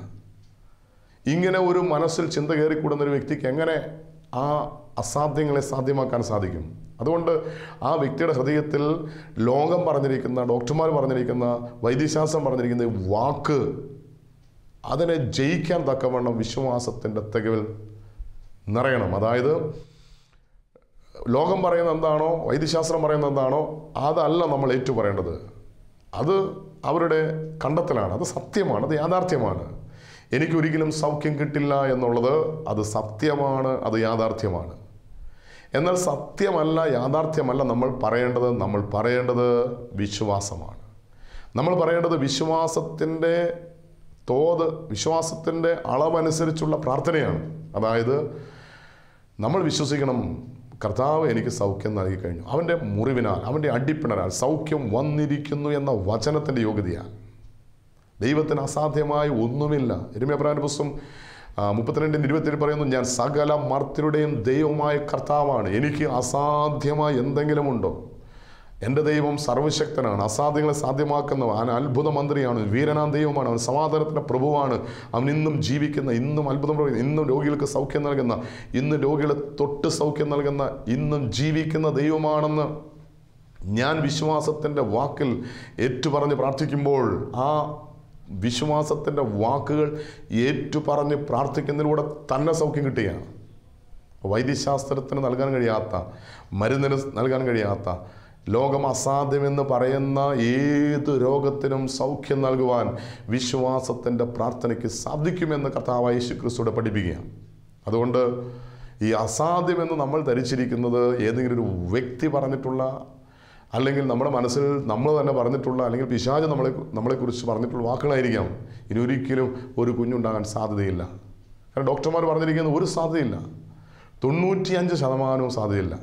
ഇങ്ങനെ ഒരു മനസ്സിൽ ചിന്ത കയറിക്കൂടുന്നൊരു വ്യക്തിക്ക് എങ്ങനെ ആ അസാധ്യങ്ങളെ സാധ്യമാക്കാൻ സാധിക്കും? അതുകൊണ്ട് ആ വ്യക്തിയുടെ ഹൃദയത്തിൽ ലോകം പറഞ്ഞിരിക്കുന്ന, ഡോക്ടർമാർ പറഞ്ഞിരിക്കുന്ന, വൈദ്യശാസ്ത്രം പറഞ്ഞിരിക്കുന്ന വാക്ക്, അതിനെ ജയിക്കാൻ തക്കവണ്ണം വിശ്വാസത്തിൻ്റെ തികവിൽ നിറയണം. അതായത് ലോകം പറയുന്ന എന്താണോ, വൈദ്യശാസ്ത്രം പറയുന്ന എന്താണോ, അതല്ല നമ്മൾ ഏറ്റുപറയേണ്ടത്. അത് അവരുടെ കണ്ടെത്തലാണ്, അത് സത്യമാണ്, അത് യാഥാർത്ഥ്യമാണ്. എനിക്കൊരിക്കലും സൗഖ്യം കിട്ടില്ല എന്നുള്ളത് അത് സത്യമാണ്, അത് യാഥാർത്ഥ്യമാണ്. എന്നാൽ സത്യമല്ല, യാഥാർത്ഥ്യമല്ല നമ്മൾ പറയേണ്ടത് വിശ്വാസമാണ്. നമ്മൾ പറയേണ്ടത് വിശ്വാസത്തിൻ്റെ തോത്, വിശ്വാസത്തിൻ്റെ അളവനുസരിച്ചുള്ള പ്രാർത്ഥനയാണ്. അതായത് നമ്മൾ വിശ്വസിക്കണം, കർത്താവ് എനിക്ക് സൗഖ്യം നൽകി കഴിഞ്ഞു, അവൻ്റെ മുറിവിനാൽ, അവൻ്റെ അടിപ്പിണരാൽ സൗഖ്യം വന്നിരിക്കുന്നു എന്ന വചനത്തിൻ്റെ യോഗ്യതയാണ്. ദൈവത്തിന് അസാധ്യമായി ഒന്നുമില്ല. യിരെമ്യാപ്രവാചകന്റെ പുസ്തകം 32:27 പറയുന്നു, ഞാൻ സകല മർത്യരുടെയും ദൈവമായ കർത്താവാണ്, എനിക്ക് അസാധ്യമായി എന്തെങ്കിലും ഉണ്ടോ? എൻ്റെ ദൈവം സർവശക്തനാണ്, അസാധ്യങ്ങളെ സാധ്യമാക്കുന്നവൻ, അവൻ അത്ഭുത മന്ത്രിയാണ്, വീരനാം ദൈവമാണ്, അവൻ സമാധാനത്തിൻ്റെ പ്രഭുവാണ്, അവൻ ഇന്നും ജീവിക്കുന്ന, ഇന്നും അത്ഭുതം പറയുന്ന, ഇന്നും രോഗികൾക്ക് സൗഖ്യം നൽകുന്ന, ഇന്നും രോഗികളെ തൊട്ട് സൗഖ്യം നൽകുന്ന, ഇന്നും ജീവിക്കുന്ന ദൈവമാണെന്ന് ഞാൻ വിശ്വാസത്തിൻ്റെ വാക്കിൽ ഏറ്റുപറഞ്ഞ് പ്രാർത്ഥിക്കുമ്പോൾ, ആ വിശ്വാസത്തിൻ്റെ വാക്കുകൾ ഏറ്റുപറഞ്ഞ് പ്രാർത്ഥിക്കുന്നതിലൂടെ തന്നെ സൗഖ്യം കിട്ടുകയാണ്. വൈദ്യശാസ്ത്രത്തിന് നൽകാൻ കഴിയാത്ത, മരുന്നിന് നൽകാൻ കഴിയാത്ത, ലോകം അസാധ്യമെന്ന് പറയുന്ന ഏത് രോഗത്തിനും സൗഖ്യം നൽകുവാൻ വിശ്വാസത്തിൻ്റെ പ്രാർത്ഥനയ്ക്ക് സാധിക്കുമെന്ന് കർത്താവായ യേശുക്രിസ്തുവിടെ പഠിപ്പിക്കുകയാണ്. അതുകൊണ്ട് ഈ അസാധ്യമെന്ന് നമ്മൾ ധരിച്ചിരിക്കുന്നത് ഏതെങ്കിലും ഒരു വ്യക്തി പറഞ്ഞിട്ടുള്ള, അല്ലെങ്കിൽ നമ്മുടെ മനസ്സിൽ നമ്മൾ തന്നെ പറഞ്ഞിട്ടുള്ള, അല്ലെങ്കിൽ പിശാച് നമ്മളെക്കുറിച്ച് പറഞ്ഞിട്ടുള്ള വാക്കുകളായിരിക്കാം. ഇനി ഒരിക്കലും ഒരു കുഞ്ഞുണ്ടാകാൻ സാധ്യതയില്ല. കാരണം ഡോക്ടർമാർ പറഞ്ഞിരിക്കുന്നത് ഒരു സാധ്യതയില്ല, 95% സാധ്യതയില്ല.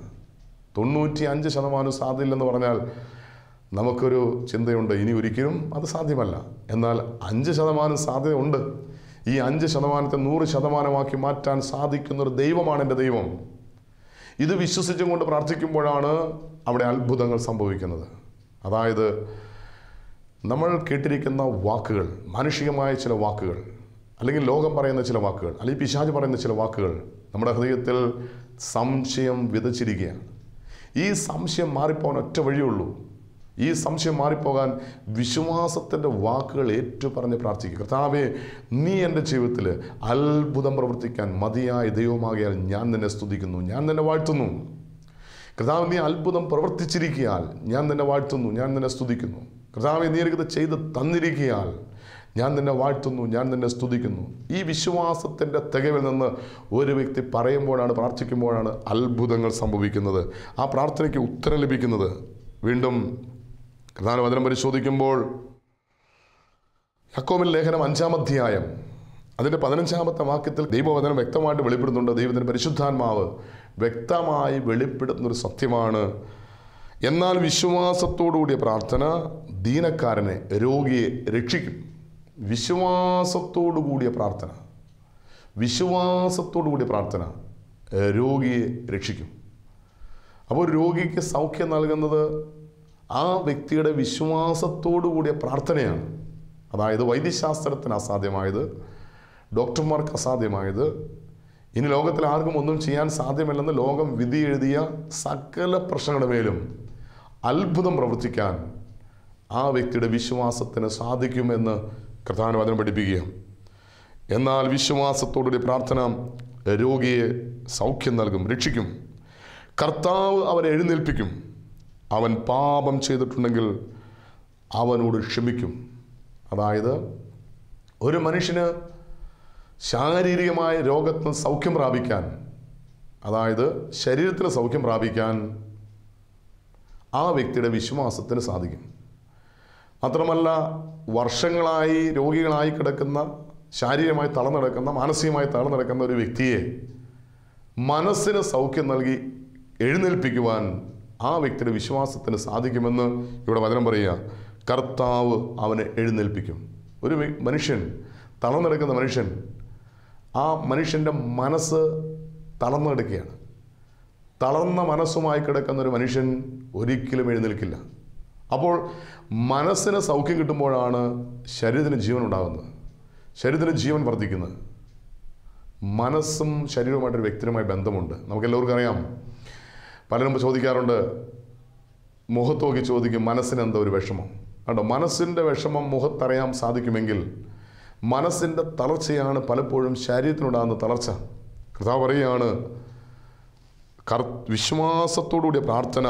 95% സാധ്യതയില്ലെന്ന് പറഞ്ഞാൽ നമുക്കൊരു ചിന്തയുണ്ട്, ഇനി ഒരിക്കലും അത് സാധ്യമല്ല. എന്നാൽ 5% സാധ്യത ഉണ്ട്. ഈ 5%-ത്തെ 100% മാറ്റാൻ സാധിക്കുന്നൊരു ദൈവമാണ് എൻ്റെ ദൈവം. ഇത് വിശ്വസിച്ചും കൊണ്ട് പ്രാർത്ഥിക്കുമ്പോഴാണ് അവിടെ അത്ഭുതങ്ങൾ സംഭവിക്കുന്നത്. അതായത് നമ്മൾ കേട്ടിരിക്കുന്ന വാക്കുകൾ, മാനുഷികമായ ചില വാക്കുകൾ, അല്ലെങ്കിൽ ലോകം പറയുന്ന ചില വാക്കുകൾ, അല്ലെങ്കിൽ പിശാച് പറയുന്ന ചില വാക്കുകൾ നമ്മുടെ ഹൃദയത്തിൽ സംശയം വിതച്ചിരിക്കുകയാണ്. ഈ സംശയം മാറിപ്പോകാൻ ഒറ്റ വഴിയുള്ളൂ. ഈ സംശയം മാറിപ്പോകാൻ വിശ്വാസത്തിൻ്റെ വാക്കുകൾ ഏറ്റുപറഞ്ഞ് പ്രാർത്ഥിക്കുക. കർത്താവേ, നീ എൻ്റെ ജീവിതത്തിൽ അത്ഭുതം പ്രവർത്തിക്കാൻ മതിയായ ദൈവമാകിയാൽ ഞാൻ നിന്നെ സ്തുതിക്കുന്നു, ഞാൻ നിന്നെ വാഴ്ത്തുന്നു. കർത്താവ്, നീ അത്ഭുതം പ്രവർത്തിച്ചിരിക്കയാൽ ഞാൻ നിന്നെ വാഴ്ത്തുന്നു, ഞാൻ നിന്നെ സ്തുതിക്കുന്നു. കർത്താവെ, നീ എനിക്കത് ചെയ്ത് തന്നിരിക്കയാൽ ഞാൻ നിന്നെ വാഴ്ത്തുന്നു, ഞാൻ നിന്നെ സ്തുതിക്കുന്നു. ഈ വിശ്വാസത്തിൻ്റെ തികവിൽ നിന്ന് ഒരു വ്യക്തി പറയുമ്പോഴാണ്, പ്രാർത്ഥിക്കുമ്പോഴാണ് അത്ഭുതങ്ങൾ സംഭവിക്കുന്നത്, ആ പ്രാർത്ഥനയ്ക്ക് ഉത്തരം ലഭിക്കുന്നത്. വീണ്ടും കർത്താവിന്റെ വചനം പരിശോധിക്കുമ്പോൾ യാക്കോബിന്റെ ലേഖനം 5-ാം അധ്യായം അതിൻ്റെ 15-ാമത്തെ വാക്യത്തിൽ ദൈവവചനം വ്യക്തമായിട്ട് വെളിപ്പെടുന്നുണ്ട്. ദൈവത്തിൻ്റെ പരിശുദ്ധാത്മാവ് വ്യക്തമായി വെളിപ്പെടുത്തുന്നൊരു സത്യമാണ്. എന്നാൽ വിശ്വാസത്തോടുകൂടിയ പ്രാർത്ഥന ദീനക്കാരനെ, രോഗിയെ രക്ഷിക്കും. വിശ്വാസത്തോടുകൂടിയ പ്രാർത്ഥന, വിശ്വാസത്തോടുകൂടിയ പ്രാർത്ഥന രോഗിയെ രക്ഷിക്കും. അപ്പോൾ രോഗിക്ക് സൗഖ്യം നൽകുന്നത് ആ വ്യക്തിയുടെ വിശ്വാസത്തോടു കൂടിയ പ്രാർത്ഥനയാണ്. അതായത് വൈദ്യശാസ്ത്രത്തിന് അസാധ്യമായത്, ഡോക്ടർമാർക്ക് അസാധ്യമായത്, ഇനി ലോകത്തിൽ ആർക്കും ഒന്നും ചെയ്യാൻ സാധ്യമല്ലെന്ന് ലോകം വിധി എഴുതിയ സകല പ്രശ്നങ്ങളുടെ മേലും അത്ഭുതം പ്രവർത്തിക്കാൻ ആ വ്യക്തിയുടെ വിശ്വാസത്തിന് സാധിക്കുമെന്ന് കർത്താവിന്റെ വചനം പഠിപ്പിക്കുക. എന്നാൽ വിശ്വാസത്തോടുകൂടി പ്രാർത്ഥന രോഗിയെ സൗഖ്യം നൽകും, രക്ഷിക്കും. കർത്താവ് അവനെ എഴുന്നേൽപ്പിക്കും. അവൻ പാപം ചെയ്തിട്ടുണ്ടെങ്കിൽ അവനോട് ക്ഷമിക്കും. അതായത് ഒരു മനുഷ്യന് ശാരീരികമായ രോഗത്തിന് സൗഖ്യം പ്രാപിക്കാൻ, അതായത് ശരീരത്തിന് സൗഖ്യം പ്രാപിക്കാൻ ആ വ്യക്തിയുടെ വിശ്വാസത്തിന് സാധിക്കും. മാത്രമല്ല, വർഷങ്ങളായി രോഗികളായി കിടക്കുന്ന, ശാരീരികമായി തളർന്നു കിടക്കുന്ന, മാനസികമായി തളർന്നു കിടക്കുന്ന ഒരു വ്യക്തിയെ മനസ്സിന് സൗഖ്യം നൽകി എഴുന്നേൽപ്പിക്കുവാൻ ആ വ്യക്തിയുടെ വിശ്വാസത്തിന് സാധിക്കുമെന്ന് ഇവിടെ വചനം പറയുക. കർത്താവ് അവനെ എഴുന്നേൽപ്പിക്കും. ഒരു മനുഷ്യൻ, തളർന്നു കിടക്കുന്ന മനുഷ്യൻ, ആ മനുഷ്യൻ്റെ മനസ്സ് തളർന്നു കിടക്കുകയാണ്. തളർന്ന മനസ്സുമായി കിടക്കുന്ന ഒരു മനുഷ്യൻ ഒരിക്കലും എഴുന്നേൽക്കില്ല. അപ്പോൾ മനസ്സിന് സൗഖ്യം കിട്ടുമ്പോഴാണ് ശരീരത്തിന് ജീവൻ ഉണ്ടാകുന്നത്, ശരീരത്തിന് ജീവൻ വർദ്ധിക്കുന്നത്. മനസ്സും ശരീരവുമായിട്ടൊരു വ്യക്തിയുമായി ബന്ധമുണ്ട്. നമുക്കെല്ലാവർക്കും അറിയാം. പലരും ചോദിക്കാറുണ്ട്, മുഖത്ത് നോക്കി ചോദിക്കും, മനസ്സിന് എന്താ ഒരു വിഷമം? കണ്ടോ, മനസ്സിൻ്റെ വിഷമം മുഖത്തറിയാൻ സാധിക്കുമെങ്കിൽ മനസ്സിൻ്റെ തളർച്ചയാണ് പലപ്പോഴും ശരീരത്തിനുണ്ടാകുന്ന തളർച്ച. കർത്താവ് പറയുകയാണ്, വിശ്വാസത്തോടുകൂടിയ പ്രാർത്ഥന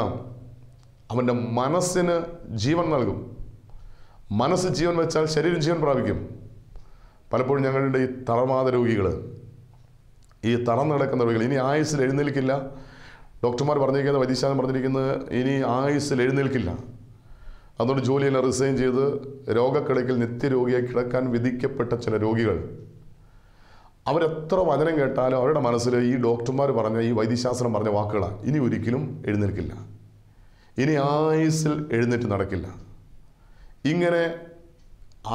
അവൻ്റെ മനസ്സിന് ജീവൻ നൽകും. മനസ്സ് ജീവൻ വെച്ചാൽ ശരീരം ജീവൻ പ്രാപിക്കും. പലപ്പോഴും ഞങ്ങളുടെ ഈ തളർവാദ രോഗികൾ, ഈ തളർന്നു കിടക്കുന്ന രോഗികൾ ഇനി ആയുസ്സിൽ എഴുന്നേൽക്കില്ല. ഡോക്ടർമാർ പറഞ്ഞിരിക്കുന്നത്, വൈദ്യശാസ്ത്രം പറഞ്ഞിരിക്കുന്നത്, ഇനി ആയുസ്സിൽ എഴുന്നേൽക്കില്ല. അതുകൊണ്ട് ജോലിയെല്ലാം റിസൈൻ ചെയ്ത് രോഗക്കിടക്കിൽ നിത്യരോഗിയായി കിടക്കാൻ വിധിക്കപ്പെട്ട ചില രോഗികൾ, അവരെത്ര വചനം കേട്ടാലും അവരുടെ മനസ്സിൽ ഈ ഡോക്ടർമാർ പറഞ്ഞ, ഈ വൈദ്യശാസ്ത്രം പറഞ്ഞ വാക്കുകളാണ്. ഇനി ഒരിക്കലും എഴുന്നേൽക്കില്ല, ഇനി ആയുസ്സിൽ എഴുന്നേറ്റ് നടക്കില്ല. ഇങ്ങനെ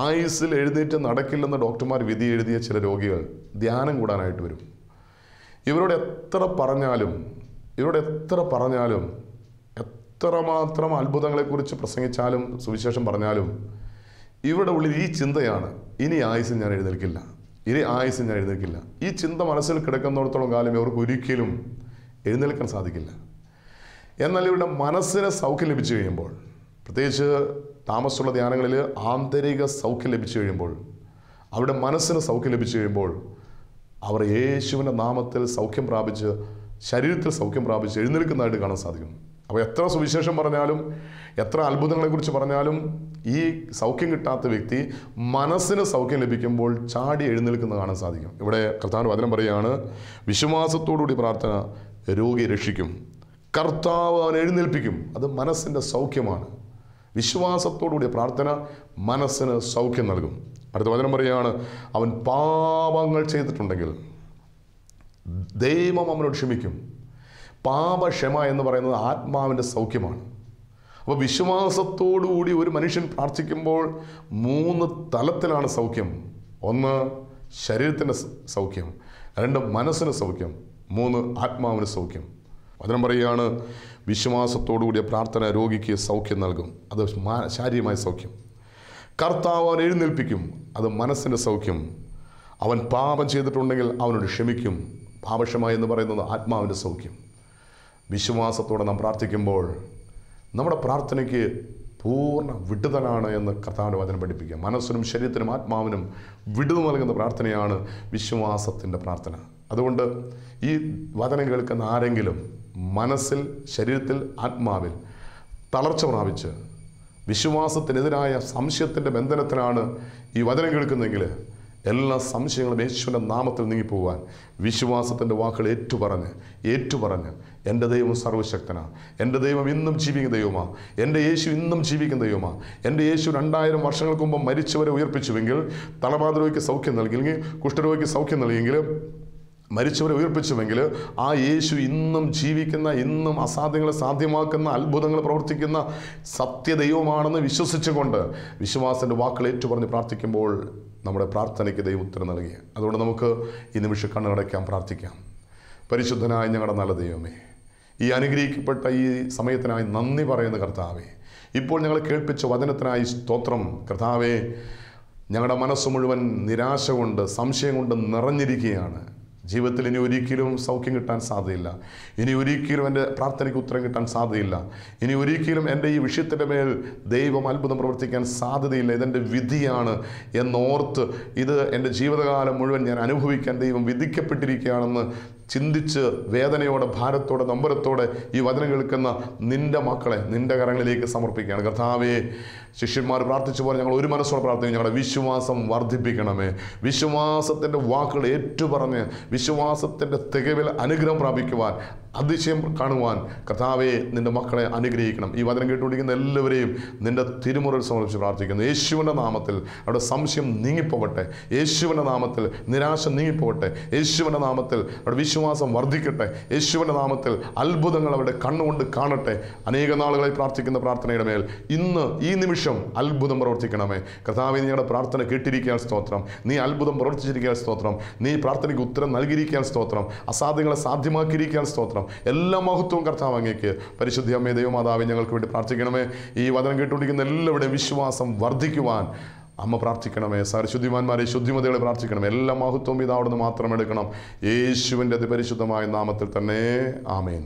ആയുസ്സിൽ എഴുന്നേറ്റ് നടക്കില്ലെന്ന് ഡോക്ടർമാർ വിധി എഴുതിയ ചില രോഗികൾ ധ്യാനം കൂടാനായിട്ട് വരും. ഇവരോട് എത്ര പറഞ്ഞാലും എത്രമാത്രം അത്ഭുതങ്ങളെക്കുറിച്ച് പ്രസംഗിച്ചാലും സുവിശേഷം പറഞ്ഞാലും ഇവരുടെ ഉള്ളിൽ ഈ ചിന്തയാണ്, ഇനി ആയുസ്സിൽ ഞാൻ എഴുന്നേൽക്കില്ല, ഇനി ആയുസ്സിൽ ഞാൻ എഴുന്നേൽക്കില്ല. ഈ ചിന്ത മനസ്സിൽ കിടക്കുന്നിടത്തോളം കാലം ഇവർക്ക് ഒരിക്കലും എഴുന്നേൽക്കാൻ സാധിക്കില്ല. എന്നാൽ ഇവരുടെ മനസ്സിന് സൗഖ്യം ലഭിച്ചു കഴിയുമ്പോൾ, പ്രത്യേകിച്ച് താമസമുള്ള ധ്യാനങ്ങളിൽ ആന്തരിക സൗഖ്യം ലഭിച്ചു കഴിയുമ്പോൾ, അവരുടെ മനസ്സിന് സൗഖ്യം ലഭിച്ചു കഴിയുമ്പോൾ അവർ യേശുവിൻ്റെ നാമത്തിൽ സൗഖ്യം പ്രാപിച്ച്, ശരീരത്തിൽ സൗഖ്യം പ്രാപിച്ച് എഴുന്നേൽക്കുന്നതായിട്ട് കാണാൻ സാധിക്കും. അപ്പോൾ എത്ര സുവിശേഷം പറഞ്ഞാലും എത്ര അത്ഭുതങ്ങളെക്കുറിച്ച് പറഞ്ഞാലും ഈ സൗഖ്യം കിട്ടാത്ത വ്യക്തി മനസ്സിന് സൗഖ്യം ലഭിക്കുമ്പോൾ ചാടി എഴുന്നേൽക്കുന്നത് കാണാൻ സാധിക്കും. ഇവിടെ കർത്താവിൻ്റെ വചനം പറയുകയാണ്, വിശ്വാസത്തോടുകൂടി പ്രാർത്ഥന രോഗി രക്ഷിക്കും, കർത്താവ് അവൻ എഴുന്നേൽപ്പിക്കും. അത് മനസ്സിൻ്റെ സൗഖ്യമാണ്. വിശ്വാസത്തോടുകൂടിയ പ്രാർത്ഥന മനസ്സിന് സൗഖ്യം നൽകും. അടുത്ത വചനം പറയുകയാണ്, അവൻ പാപങ്ങൾ ചെയ്തിട്ടുണ്ടെങ്കിൽ ദൈവം അവനോട് ക്ഷമിക്കും. പാപക്ഷമ എന്ന് പറയുന്നത് ആത്മാവിൻ്റെ സൗഖ്യമാണ്. അപ്പോൾ വിശ്വാസത്തോടുകൂടി ഒരു മനുഷ്യൻ പ്രാർത്ഥിക്കുമ്പോൾ 3 തലത്തിലാണ് സൗഖ്യം. 1 ശരീരത്തിൻ്റെ സൗഖ്യം, 2 മനസ്സിന് സൗഖ്യം, 3 ആത്മാവിന് സൗഖ്യം. വചനം പറയുകയാണ്, വിശ്വാസത്തോടുകൂടിയ പ്രാർത്ഥന രോഗിക്ക് സൗഖ്യം നൽകും. അത് ശാരീരികമായ സൗഖ്യം. കർത്താവ് അവൻ എഴുന്നേൽപ്പിക്കും. അത് മനസ്സിൻ്റെ സൗഖ്യം. അവൻ പാപം ചെയ്തിട്ടുണ്ടെങ്കിൽ അവനോട് ക്ഷമിക്കും. പാപക്ഷമ എന്ന് പറയുന്നത് ആത്മാവിൻ്റെ സൗഖ്യം. വിശ്വാസത്തോടെ നാം പ്രാർത്ഥിക്കുമ്പോൾ നമ്മുടെ പ്രാർത്ഥനയ്ക്ക് പൂർണ്ണ വിടുതലാണ് എന്ന് കർത്താവിൻ്റെ വചനം പഠിപ്പിക്കുക. മനസ്സിനും ശരീരത്തിനും ആത്മാവിനും വിടുതൽ നൽകുന്ന പ്രാർത്ഥനയാണ് വിശ്വാസത്തിൻ്റെ പ്രാർത്ഥന. അതുകൊണ്ട് ഈ വചനം കേൾക്കുന്ന ആരെങ്കിലും മനസ്സിൽ, ശരീരത്തിൽ, ആത്മാവിൽ തളർച്ച പ്രാപിച്ച് വിശ്വാസത്തിനെതിരായ സംശയത്തിൻ്റെ ബന്ധനത്തിലാണ് ഈ വചനം കേൾക്കുന്നതെങ്കിൽ എല്ലാ സംശയങ്ങളും യേശുവിൻ്റെ നാമത്തിൽ നീങ്ങിപ്പോകാൻ വിശ്വാസത്തിൻ്റെ വാക്കുകൾ ഏറ്റുപറഞ്ഞ് എൻ്റെ ദൈവം സർവശക്തനാണ്, എൻ്റെ ദൈവം ഇന്നും ജീവിക്കുന്ന ദൈവമാണ്, എൻ്റെ യേശു ഇന്നും ജീവിക്കുന്ന ദൈവമാണ്, എൻ്റെ യേശു 2000 വർഷങ്ങൾക്ക് മുമ്പ് മരിച്ചവരെ ഉയർപ്പിച്ചുവെങ്കിൽ, തലവാതരോഗിക്ക് സൗഖ്യം നൽകിയെങ്കിൽ, കുഷ്ഠരോഗിക്ക് സൗഖ്യം നൽകിയെങ്കിൽ, മരിച്ചവരെ ഉയർപ്പിച്ചുവെങ്കിൽ ആ യേശു ഇന്നും ജീവിക്കുന്ന, ഇന്നും അസാധ്യങ്ങളെ സാധ്യമാക്കുന്ന, അത്ഭുതങ്ങൾ പ്രവർത്തിക്കുന്ന സത്യദൈവമാണെന്ന് വിശ്വസിച്ചുകൊണ്ട് വിശ്വാസത്തിൻ്റെ വാക്കുകൾ ഏറ്റുപറഞ്ഞ് പ്രാർത്ഥിക്കുമ്പോൾ നമ്മുടെ പ്രാർത്ഥനയ്ക്ക് ദൈവം ഉത്തരം നൽകി. അതുകൊണ്ട് നമുക്ക് ഈ നിമിഷം കണ്ണടയ്ക്കാം, പ്രാർത്ഥിക്കാം. പരിശുദ്ധനായ ഞങ്ങളുടെ നല്ല ദൈവമേ, ഈ അനുഗ്രഹിക്കപ്പെട്ട ഈ സമയത്തിനായി നന്ദി പറയുന്ന കർത്താവേ, ഇപ്പോൾ ഞങ്ങളെ കേൾപ്പിച്ച വചനത്തിനായി സ്തോത്രം. കർത്താവേ, ഞങ്ങളുടെ മനസ്സ് മുഴുവൻ നിരാശ കൊണ്ട്, സംശയം കൊണ്ട് നിറഞ്ഞിരിക്കുകയാണ്. ജീവിതത്തിൽ ഇനി ഒരിക്കലും സൗഖ്യം കിട്ടാൻ സാധ്യതയില്ല. ഇനി ഒരിക്കലും എൻ്റെ പ്രാർത്ഥനയ്ക്ക് ഉത്തരം കിട്ടാൻ സാധ്യതയില്ല. ഇനി ഒരിക്കലും എൻ്റെ ഈ വിഷയത്തിൻ്റെ മേൽ ദൈവം അത്ഭുതം പ്രവർത്തിക്കാൻ സാധ്യതയില്ല. ഇതെൻ്റെ വിധിയാണ് എന്നോർത്ത് ഇത് എൻ്റെ ജീവിതകാലം മുഴുവൻ ഞാൻ അനുഭവിക്കാൻ ദൈവം വിധിക്കപ്പെട്ടിരിക്കുകയാണെന്ന് ചിന്തിച്ച് വേദനയോടെ, ഭാരത്തോടെ, നൊമ്പരത്തോടെ ഈ വചനം കേൾക്കുന്ന നിൻ്റെ മക്കളെ നിൻ്റെ കരങ്ങളിലേക്ക് സമർപ്പിക്കുകയാണ്. കർത്താവേ, ശിഷ്യന്മാർ പ്രാർത്ഥിച്ച പോലെ ഞങ്ങൾ ഒരു മനസ്സോടെ പ്രാർത്ഥിക്കും. ഞങ്ങളുടെ വിശ്വാസം വർദ്ധിപ്പിക്കണമേ. വിശ്വാസത്തിൻ്റെ വാക്കുകൾ ഏറ്റുപറഞ്ഞ് വിശ്വാസത്തിൻ്റെ തികവിൽ അനുഗ്രഹം പ്രാപിക്കുവാൻ, അതിശയം കാണുവാൻ കർത്താവേ നിൻ്റെ മക്കളെ അനുഗ്രഹിക്കണം. ഈ വചനം കേട്ടുകൊണ്ടിരിക്കുന്ന എല്ലാവരെയും നിൻ്റെ തിരുമുറിൽ സമർപ്പിച്ച് പ്രാർത്ഥിക്കുന്നു. യേശുവിൻ്റെ നാമത്തിൽ അവിടെ സംശയം നീങ്ങിപ്പോവട്ടെ. യേശുവിൻ്റെ നാമത്തിൽ നിരാശ നീങ്ങിപ്പോവട്ടെ. യേശുവിൻ്റെ നാമത്തിൽ അവിടെ വിശ്വാസം വർദ്ധിക്കട്ടെ. യേശുവിൻ്റെ നാമത്തിൽ അത്ഭുതങ്ങൾ അവിടെ കണ്ണുകൊണ്ട് കാണട്ടെ. അനേക നാളുകളായി പ്രാർത്ഥിക്കുന്ന പ്രാർത്ഥനയുടെ മേൽ ഇന്ന് ഈ നിമിഷം അത്ഭുതം പ്രവർത്തിക്കണമേ. കർത്താവേ, ഞങ്ങളുടെ പ്രാർത്ഥന കേട്ടിരിക്കാൻ സ്തോത്രം. നീ അത്ഭുതം പ്രവർത്തിച്ചിരിക്കാൻ സ്തോത്രം. നീ പ്രാർത്ഥനയ്ക്ക് ഉത്തരം നൽകിയിരിക്കാൻ സ്തോത്രം. അസാധ്യങ്ങളെ സാധ്യമാക്കിയിരിക്കാൻ സ്തോത്രം. എല്ലാ മഹത്വവും കർത്താവ് അങ്ങേക്ക്. പരിശുദ്ധ അമ്മേ ദൈവമാതാവേ, ഞങ്ങൾക്ക് വേണ്ടി പ്രാർത്ഥിക്കണമേ. ഈ വചനം കേട്ടുകൊണ്ടിരിക്കുന്ന എല്ലാവരുടെയും വിശ്വാസം വർദ്ധിക്കുവാൻ അമ്മ പ്രാർത്ഥിക്കണമേ. ശുദ്ധിമാന്മാരെ, ശുദ്ധിമതികളെ പ്രാർത്ഥിക്കണമേ. എല്ലാ മഹത്വവും ഇതാവിടുന്ന് മാത്രം എടുക്കണം. യേശുവിൻ്റെ അതിപരിശുദ്ധമായ നാമത്തിൽ തന്നെ. ആമേൻ.